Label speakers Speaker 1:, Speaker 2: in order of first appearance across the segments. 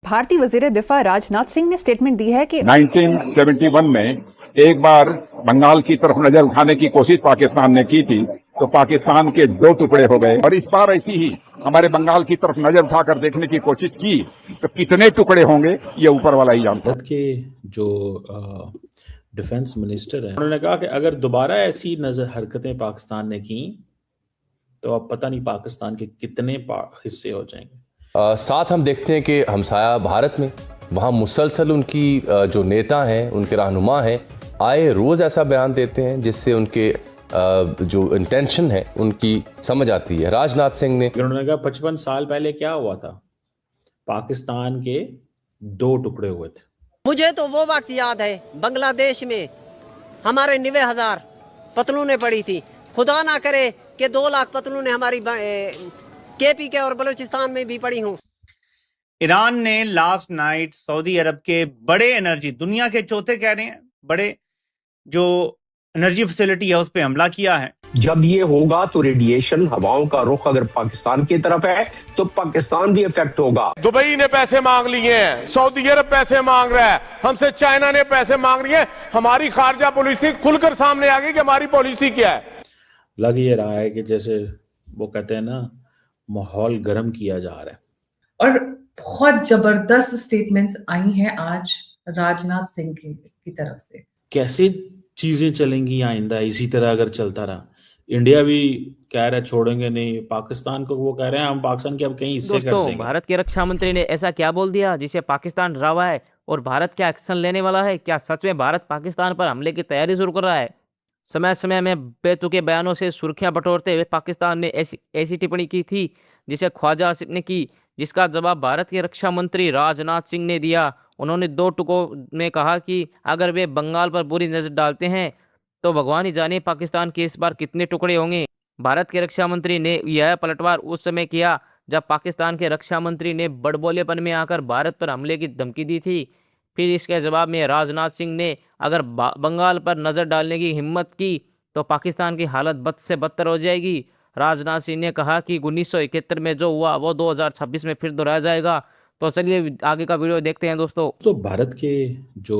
Speaker 1: भारतीय वजीर दिफा राजनाथ सिंह ने स्टेटमेंट दी है कि
Speaker 2: 1971 में एक बार बंगाल की तरफ नजर उठाने की कोशिश पाकिस्तान ने की थी, तो पाकिस्तान के दो टुकड़े हो गए। और इस बार ऐसी ही हमारे बंगाल की तरफ नजर उठाकर देखने की कोशिश की तो कितने टुकड़े होंगे ये ऊपर वाला ही जानता है।
Speaker 3: भारत के जो डिफेंस मिनिस्टर हैं, उन्होंने कहा कि अगर दोबारा ऐसी नजर हरकतें पाकिस्तान ने की तो अब पता नहीं पाकिस्तान के कितने हिस्से हो जाएंगे।
Speaker 4: साथ हम देखते हैं कि हमसाया भारत में वहाँ मुसलसल उनकी जो नेता हैं, उनके रहनुमा हैं, आए रोज़ ऐसा बयान देते हैं जिससे उनके जो इंटेंशन है उनकी समझ आती है। राजनाथ सिंह ने
Speaker 3: उन्होंने कहा 55 साल पहले क्या हुआ था, पाकिस्तान के दो टुकड़े हुए थे।
Speaker 5: मुझे तो वो वक्त याद है बांग्लादेश में हमारे 90,000 पतलूनें पड़ी थी। खुदा ना करे कि 2 लाख पतलूनें हमारी केपी के और बलूचिस्तान में भी पड़ी हूँ।
Speaker 6: ईरान ने लास्ट नाइट सऊदी अरब के बड़े एनर्जी, दुनिया के चौथे कह रहे हैं बड़े जो एनर्जी फैसिलिटी है उस पर हमला किया है।
Speaker 7: जब ये होगा तो रेडिएशन हवाओं का रुख अगर पाकिस्तान की तरफ है तो पाकिस्तान भी इफेक्ट होगा।
Speaker 8: दुबई ने पैसे मांग लिए हैं, सऊदी अरब पैसे मांग रहा है, हमसे चाइना ने पैसे मांग लिए हैं। हमारी खारजा पॉलिसी खुलकर सामने आ गई कि हमारी पॉलिसी क्या है।
Speaker 3: लग ये रहा है कि जैसे वो कहते हैं ना, माहौल गर्म किया जा रहा है।
Speaker 9: और बहुत जबरदस्त स्टेटमेंट्स आई हैं आज राजनाथ सिंह की तरफ से।
Speaker 3: कैसे चीजें चलेंगी आइंदा इसी तरह अगर चलता रहा? इंडिया भी कह रहा है छोड़ेंगे नहीं, पाकिस्तान को वो कह रहे हैं हम पाकिस्तान के अब कहीं हिस्से कर देंगे।
Speaker 10: भारत के रक्षा मंत्री ने ऐसा क्या बोल दिया जिसे पाकिस्तान डरा हुआ है और भारत क्या एक्शन लेने वाला है? क्या सच में भारत पाकिस्तान पर हमले की तैयारी शुरू कर रहा है? समय समय में बेतुके बयानों से सुर्खियां बटोरते हुए पाकिस्तान ने ऐसी टिप्पणी की थी जिसे ख्वाजा आसिफ ने की, जिसका जवाब भारत के रक्षा मंत्री राजनाथ सिंह ने दिया। उन्होंने 2 टुकों में कहा कि अगर वे बंगाल पर बुरी नजर डालते हैं तो भगवान ही जाने पाकिस्तान के इस बार कितने टुकड़े होंगे। भारत के रक्षा मंत्री ने यह पलटवार उस समय किया जब पाकिस्तान के रक्षा मंत्री ने बड़बोलेपन में आकर भारत पर हमले की धमकी दी थी। फिर इसके जवाब में राजनाथ सिंह ने अगर बंगाल पर नजर डालने की हिम्मत की तो पाकिस्तान की हालत बद से बदतर हो जाएगी। राजनाथ सिंह ने कहा कि 1971 में जो हुआ वो 2026 में फिर दोहराया जाएगा। तो चलिए आगे का वीडियो देखते हैं दोस्तों।
Speaker 3: तो भारत के जो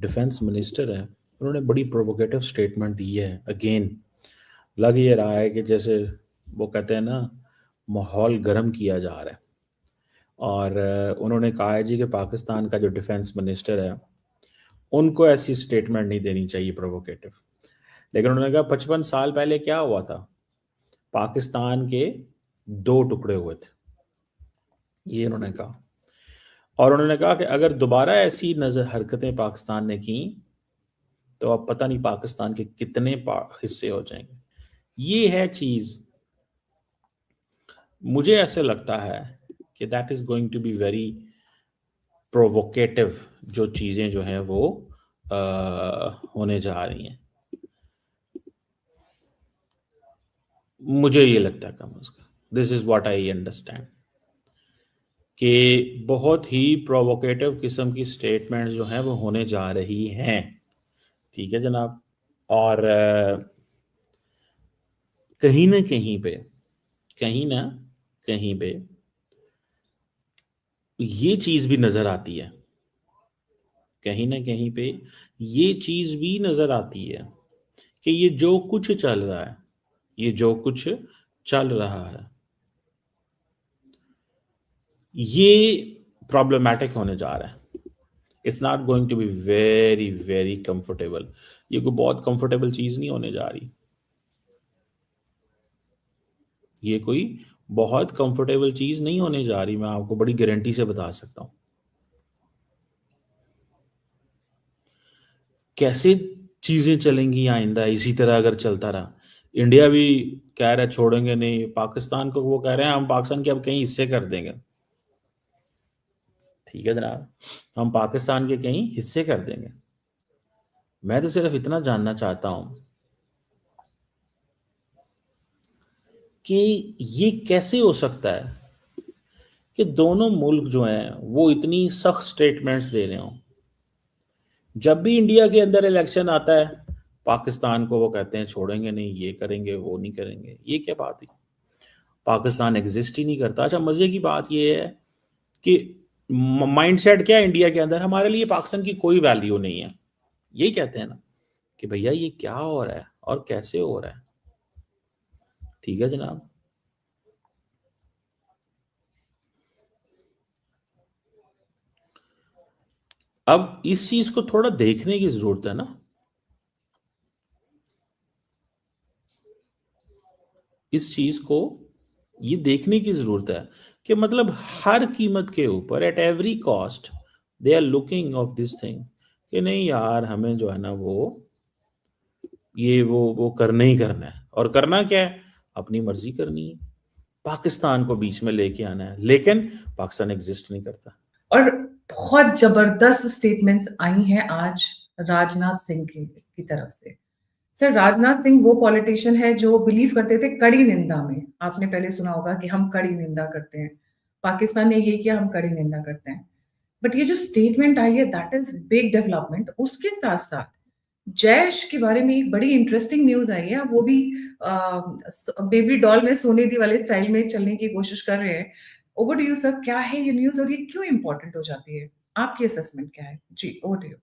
Speaker 3: डिफेंस मिनिस्टर हैं, उन्होंने बड़ी प्रोवोकेटिव स्टेटमेंट दी है। अगेन लग ये रहा है कि जैसे वो कहते हैं ना, माहौल गर्म किया जा रहा है। और उन्होंने कहा है जी कि पाकिस्तान का जो डिफेंस मिनिस्टर है उनको ऐसी स्टेटमेंट नहीं देनी चाहिए प्रोवोकेटिव। लेकिन उन्होंने कहा 55 साल पहले क्या हुआ था, पाकिस्तान के 2 टुकड़े हुए थे, ये उन्होंने कहा। और उन्होंने कहा कि अगर दोबारा ऐसी नजर हरकतें पाकिस्तान ने की तो अब पता नहीं पाकिस्तान के कितने हिस्से हो जाएंगे। ये है चीज, मुझे ऐसे लगता है कि that is going to be very provocative, जो चीजें जो हैं वो होने जा रही हैं। मुझे ये लगता है कम अज कम, this is what I understand, कि बहुत ही प्रोवोकेटिव किस्म की स्टेटमेंट्स जो हैं वो होने जा रही हैं। ठीक है जनाब। और कहीं ना कहीं पे ये चीज भी नजर आती है, कहीं ना कहीं पे ये चीज भी नजर आती है कि ये जो कुछ चल रहा है, ये प्रॉब्लमैटिक होने जा रहा है। It's not going to be very very comfortable. ये कोई बहुत कंफर्टेबल चीज नहीं होने जा रही। ये कोई बहुत कंफर्टेबल चीज नहीं होने जा रही, मैं आपको बड़ी गारंटी से बता सकता हूं। कैसे चीजें चलेंगी आइंदा इसी तरह अगर चलता रहा? इंडिया भी कह रहा है छोड़ेंगे नहीं, पाकिस्तान को वो कह रहे हैं हम पाकिस्तान के अब कहीं हिस्से कर देंगे। ठीक है जनाब, हम पाकिस्तान के कहीं हिस्से कर देंगे। मैं तो सिर्फ इतना जानना चाहता हूं कि ये कैसे हो सकता है कि दोनों मुल्क जो हैं वो इतनी सख्त स्टेटमेंट्स दे रहे हों। जब भी इंडिया के अंदर इलेक्शन आता है, पाकिस्तान को वो कहते हैं छोड़ेंगे नहीं, ये करेंगे, वो नहीं करेंगे। ये क्या बात है? पाकिस्तान एग्जिस्ट ही नहीं करता। अच्छा, मजे की बात ये है कि माइंडसेट क्या है इंडिया के अंदर, हमारे लिए पाकिस्तान की कोई वैल्यू नहीं है। यही कहते हैं ना कि भैया ये क्या हो रहा है और कैसे हो रहा है। ठीक है जनाब। अब इस चीज को थोड़ा देखने की जरूरत है ना। इस चीज को ये देखने की जरूरत है कि मतलब हर कीमत के ऊपर at every cost they are looking of this thing कि नहीं यार हमें जो है ना वो करना ही करना है। और करना क्या है, अपनी मर्जी करनी है, पाकिस्तान को बीच में लेके आना है, लेकिन पाकिस्तान एग्जिस्ट नहीं करता।
Speaker 9: और बहुत जबरदस्त स्टेटमेंट्स आई हैं आज राजनाथ सिंह की तरफ से। सर, राजनाथ सिंह वो पॉलिटिशियन है जो बिलीव करते थे कड़ी निंदा में। आपने पहले सुना होगा कि हम कड़ी निंदा करते हैं, पाकिस्तान ने ये किया, हम कड़ी निंदा करते हैं। बट ये जो स्टेटमेंट आई है दैट इज बिग डेवलपमेंट। उसके साथ साथ जैश के बारे में एक बड़ी इंटरेस्टिंग न्यूज आई है। वो भी बेबी डॉल में सोने दी वाले स्टाइल में चलने की कोशिश कर रहे हैं। ओवर टू यू सर, क्या है ये न्यूज और ये क्यों इंपॉर्टेंट हो जाती है? आपकी असेसमेंट क्या है? जी, over to you.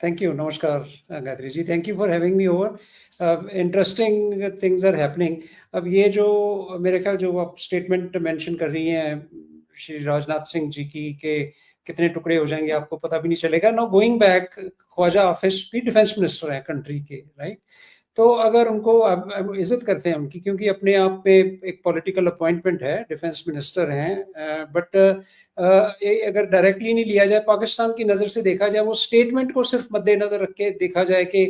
Speaker 11: Thank you. Namaskar, Gayatri ji. Thank you for having me over. Interesting things are happening. अब ये जो मेरे ख्याल जो आप स्टेटमेंट मेंशन कर रही हैं श्री राजनाथ सिंह जी की कि कितने टुकड़े हो जाएंगे आपको पता भी नहीं चलेगा। नो गोइंग बैक, ख्वाजा हाफिज भी डिफेंस मिनिस्टर हैं कंट्री के, राइट? तो अगर उनको अब इज्जत करते हैं उनकी, क्योंकि अपने आप में एक पॉलिटिकल अपॉइंटमेंट है, डिफेंस मिनिस्टर हैं, बट अगर डायरेक्टली नहीं लिया जाए, पाकिस्तान की नज़र से देखा जाए, वो स्टेटमेंट को सिर्फ मद्देनजर रख के देखा जाए कि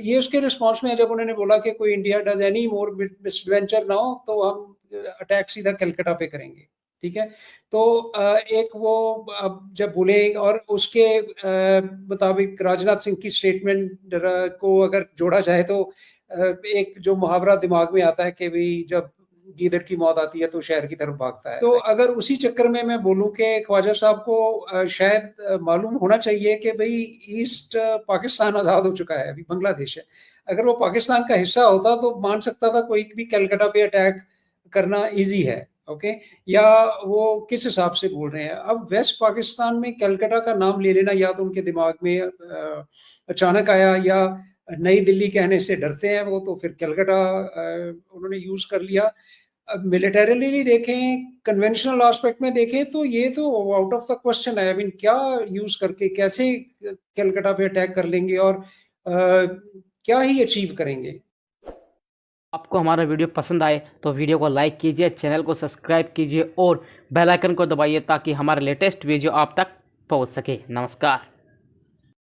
Speaker 11: ये उसके रिस्पॉन्स में है जब उन्होंने बोला कि कोई India does any more misadventure now तो हम अटैक सीधा कलकत्ता पे करेंगे, ठीक है? तो एक वो अब जब बोले और उसके मुताबिक राजनाथ सिंह की स्टेटमेंट को अगर जोड़ा जाए तो एक जो मुहावरा दिमाग में आता है कि भाई जब गीदड़ की मौत आती है तो शहर की तरफ भागता है। तो अगर उसी चक्कर में मैं बोलूं कि ख्वाजा साहब को शायद मालूम होना चाहिए कि भाई ईस्ट पाकिस्तान आज़ाद हो चुका है, अभी बांग्लादेश है। अगर वो पाकिस्तान का हिस्सा होता तो मान सकता था कोई भी कलकत्ता पे अटैक करना ईजी है, ओके? या वो किस हिसाब से बोल रहे हैं? अब वेस्ट पाकिस्तान में कलकत्ता का नाम ले लेना या तो उनके दिमाग में अचानक आया या नई दिल्ली कहने से डरते हैं वो, तो फिर कलकत्ता उन्होंने यूज कर लिया। अब मिलिटरीली देखें, कन्वेंशनल एस्पेक्ट में देखें तो ये तो आउट ऑफ द क्वेश्चन है। आई मीन क्या यूज करके कैसे कलकत्ता पे अटैक कर लेंगे और क्या ही अचीव करेंगे?
Speaker 10: आपको हमारा वीडियो पसंद आए तो वीडियो को लाइक कीजिए, चैनल को सब्सक्राइब कीजिए और बेल आइकन को दबाइए ताकि हमारा लेटेस्ट वीडियो आप तक पहुंच सके। नमस्कार।